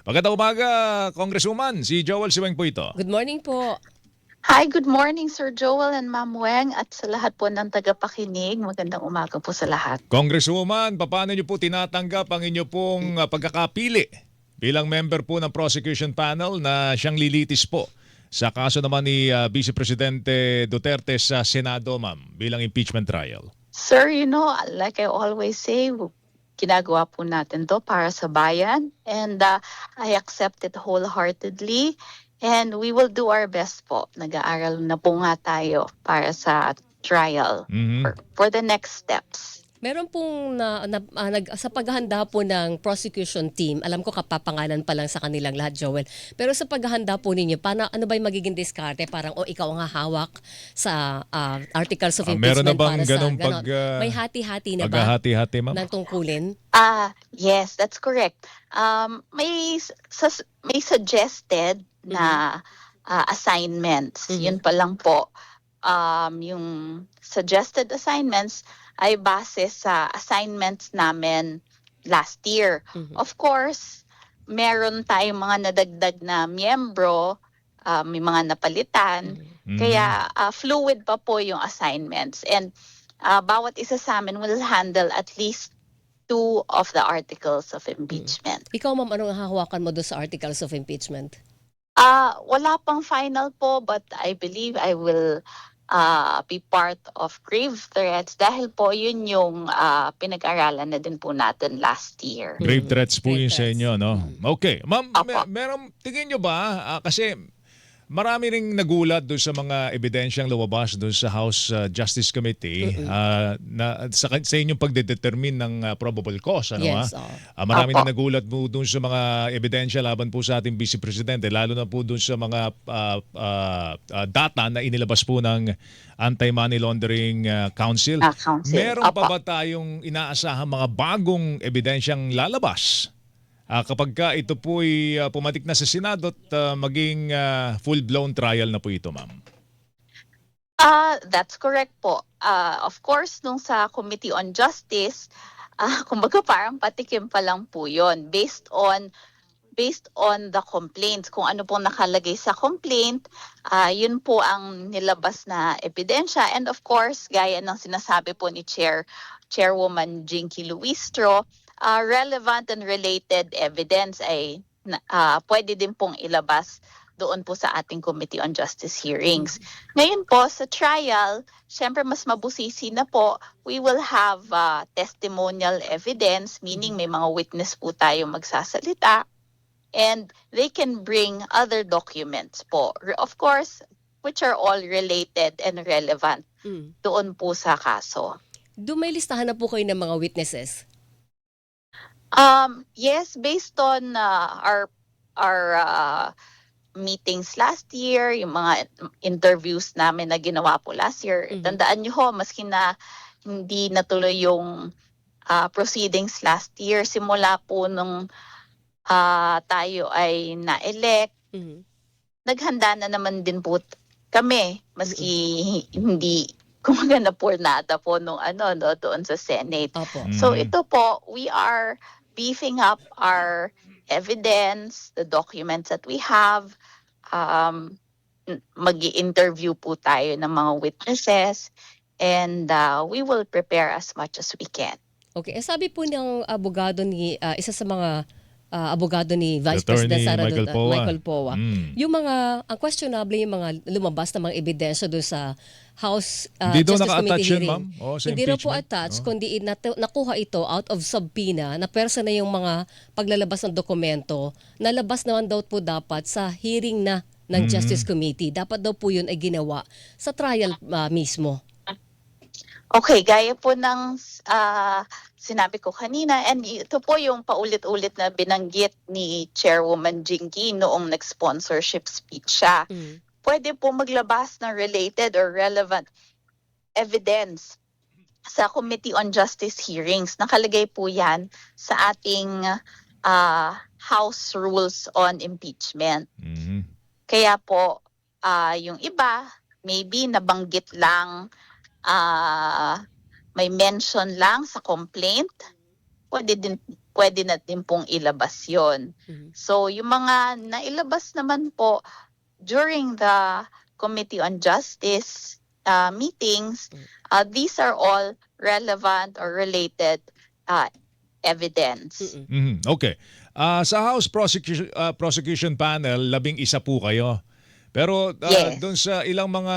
Magandang umaga, Congresswoman. Si Joel Siweng po ito. Good morning po. Hi, good morning Sir Joel and Ma'am Weng at sa lahat po ng tagapakinig. Magandang umaga po sa lahat. Congresswoman, paano niyo po tinatanggap ang inyo pong pagkakapili bilang member po ng prosecution panel na siyang lilitis po sa kaso naman ni Vice Presidente Duterte sa Senado, ma'am, bilang impeachment trial? Sir, like I always say, ginagawa po natin to para sa bayan and I accept it wholeheartedly and we will do our best po. Nag-aaral na po nga tayo para sa trial for the next steps. Meron pong sa paghahanda po ng prosecution team, alam ko kapapangalan pa lang sa kanilang lahat, Joel. Pero sa paghahanda po ninyo, ano ba yung magiging diskarte? Parang ikaw ang hahawak sa articles of Meron na impeachment bang para sa ganong ganon. May hati-hati na ba paghahati-hati, ma'am? ng tungkulin? Yes, that's correct. May suggested na assignments. Yun pa lang po. Yung suggested assignments ay base sa assignments namin last year. Of course, meron tayong mga nadagdag na miyembro, may mga napalitan. Kaya fluid pa po yung assignments. And bawat isa sa amin will handle at least 2 of the articles of impeachment. Ikaw, ma'am, anong hahawakan mo doon sa articles of impeachment? Wala pang final po, but I believe I will be part of grave threats dahil po yun yung pinag-aralan na din po natin last year. Grave threats po Grave yun sa threats. inyo, no? Okay. Ma'am, Apo. meron, tingin nyo ba, kasi marami ring nagulat doon sa mga ebidensyang lumabas doon sa House Justice Committee sa inyong pagdedetermine ng probable cause. Ano, Yes. marami Apo. na nagulat po doon sa mga ebidensya laban po sa ating Vice Presidente, lalo na po doon sa mga data na inilabas po ng Anti-Money Laundering Council. Council. Meron pa Apo. ba tayong inaasahan mga bagong ebidensyang lalabas kapag ka ito po'y pumatik na sa Senado at maging full-blown trial na po ito, ma'am? That's correct po. Of course, nung sa Committee on Justice, kumbaga parang patikim pa lang po yun based on the complaints. Kung ano pong nakalagay sa complaint, yun po ang nilabas na ebidensya. And of course, gaya ng sinasabi po ni Chairwoman Jinky Luistro, relevant and related evidence ay pwede din pong ilabas doon po sa ating Committee on Justice hearings. Ngayon po sa trial, syempre mas mabusisi na po, we will have testimonial evidence, meaning may mga witness po tayo magsasalita, and they can bring other documents po. Of course, which are all related and relevant doon po sa kaso. Doon may listahan na po kayo ng mga witnesses? Yes, based on our meetings last year, yung mga interviews namin na ginawa po last year, tandaan nyo ho, maski na hindi natuloy yung proceedings last year, simula po nung tayo ay na-elect, naghanda na naman din po kami, maski hindi kumaga na po nata po nung doon sa Senate. Opo. So ito po, we are beefing up our evidence, the documents that we have. Mag-i-interview po tayo ng mga witnesses and we will prepare as much as we can. Okay. Sabi po ng abogado ni isa sa mga abogado ni Vice Attorney President Sara Michael Poa. Yung mga ang questionable yung mga lumabas na mga ebidensya doon sa House Hindi daw Justice naka-attach Committee yun, hearing. ma'am? Sa Hindi raw po impeachment? attached, kundi nakuha ito out of subpoena na persa na yung mga paglalabas ng dokumento. Nalabas naman daw po dapat sa hearing na ng Justice Committee. Dapat daw po yun ay ginawa sa trial mismo. Okay, gaya po ng sinabi ko kanina, and ito po yung paulit-ulit na binanggit ni Chairwoman Jinky noong nag-sponsorship speech siya. Pwede po maglabas ng related or relevant evidence sa Committee on Justice hearings. Nakalagay po yan sa ating House Rules on Impeachment. Kaya po, yung iba, maybe nabanggit lang, may mention lang sa complaint, pwede din pwede na din pong ilabas yon. So yung mga nailabas naman po during the Committee on Justice meetings, these are all relevant or related evidence. Okay. Sa House Prosecution Panel, 11 po kayo. Pero Yes. doon sa ilang mga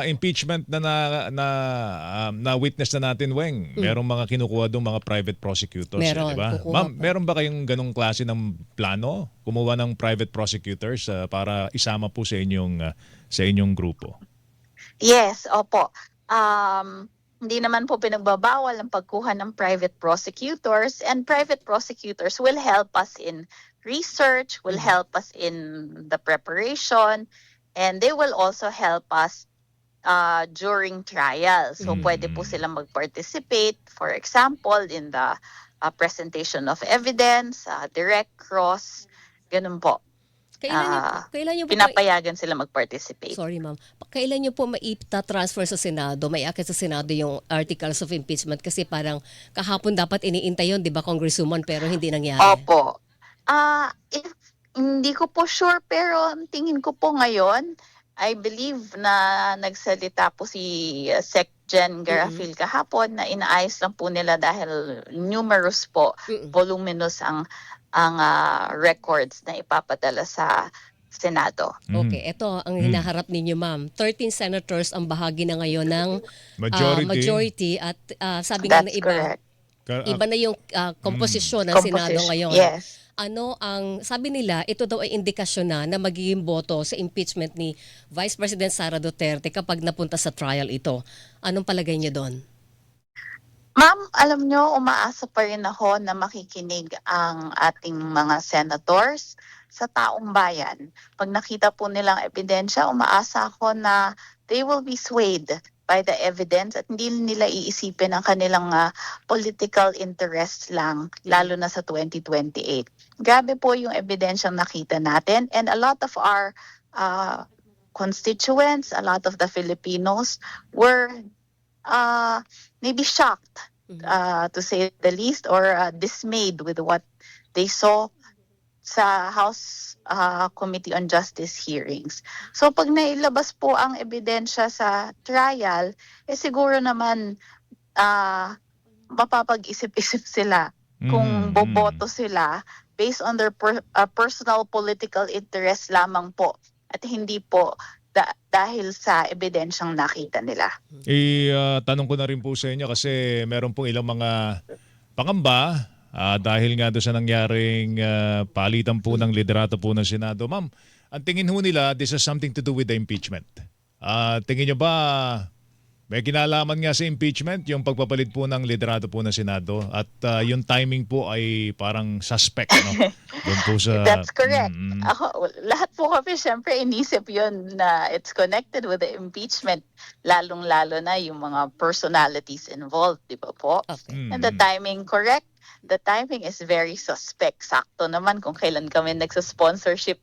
impeachment na witness na natin, Weng, merong mga kinukuha doon mga private prosecutors, Meron, di ba? kukuha Ma'am, po. meron ba kayong ganong klase ng plano? Kumuha ng private prosecutors para isama po sa inyong grupo? Yes, opo. Hindi naman po pinagbabawal ang pagkuha ng private prosecutors, and private prosecutors will help us in research, will help us in the preparation, and they will also help us during trial. So pwede po silang mag-participate, for example, in the presentation of evidence, direct cross, ganun po. Kailan niyo po Pinapayagan sila mag-participate. Sorry, ma'am. Kailan niyo po maita-transfer sa Senado, maiakit sa Senado yung articles of impeachment? Kasi parang kahapon dapat iniintay yun, di ba, Congresswoman, pero hindi nangyari. Opo. Hindi ko po sure, pero ang tingin ko po ngayon, I believe na nagsalita po si Sec. Gen Garafil kahapon na inaayos lang po nila dahil numerous po, voluminous ang records na ipapadala sa Senado. Okay, ito ang hinaharap ninyo, ma'am. 13 senators ang bahagi na ngayon ng Majority. at sabi nga na That's iba, correct. iba na yung komposisyon ng Senado Composition, ngayon. yes. Ano ang sabi nila, ito daw ay indikasyon na magiging boto sa impeachment ni Vice President Sara Duterte kapag napunta sa trial ito. Anong palagay niyo doon? Ma'am, alam nyo, umaasa pa rin ako na makikinig ang ating mga senators sa taong bayan. Pag nakita po nilang ebidensya, umaasa ako na they will be swayed by the evidence at hindi nila iisipin ang kanilang political interests lang, lalo na sa 2028. Grabe po yung ebidensyang nakita natin, and a lot of our constituents, a lot of the Filipinos were maybe shocked, to say the least, or dismayed with what they saw sa House Committee on Justice hearings. So pag nailabas po ang ebidensya sa trial, siguro naman mapapag-isip-isip sila kung boboto sila based on their personal political interest lamang po at hindi po dahil sa ebidensyang nakita nila. Tanong ko na rin po sa inyo kasi meron pong ilang mga pangamba dahil nga doon sa nangyaring palitan po ng liderato po ng Senado. Ma'am, ang tingin ho nila, this has something to do with the impeachment. Tingin nyo ba may kinalaman nga sa impeachment yung pagpapalit po ng liderato po ng Senado at yung timing po ay parang suspect, no? Doon po sa... That's correct. Lahat po kami syempre inisip yun na it's connected with the impeachment, lalong-lalo na yung mga personalities involved, di ba po? Okay. And the timing, correct? The timing is very suspect. Sakto naman kung kailan kami nagsa-sponsorship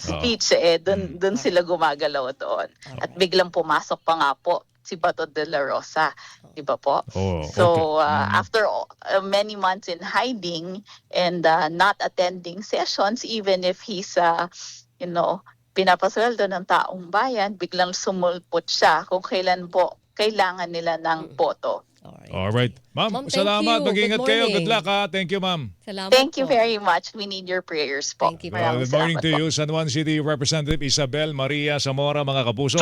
speech, dun sila gumagalaw doon. At biglang pumasok pa nga po si Bato de la Rosa, di ba po? So, after many months in hiding and not attending sessions, even if he's, pinapasweldo ng taong bayan, biglang sumulpot siya kung kailan po kailangan nila ng boto. Alright. Ma'am, Ma'am, thank salamat. you. Mag-ingat Good kayo. morning. Good luck ha. Thank you, ma'am. Salamat Thank you po. very much. We need your prayers po. Thank you. Maraming Good morning salamat to po. you, San Juan City Representative Isabel Maria Zamora, mga kapuso.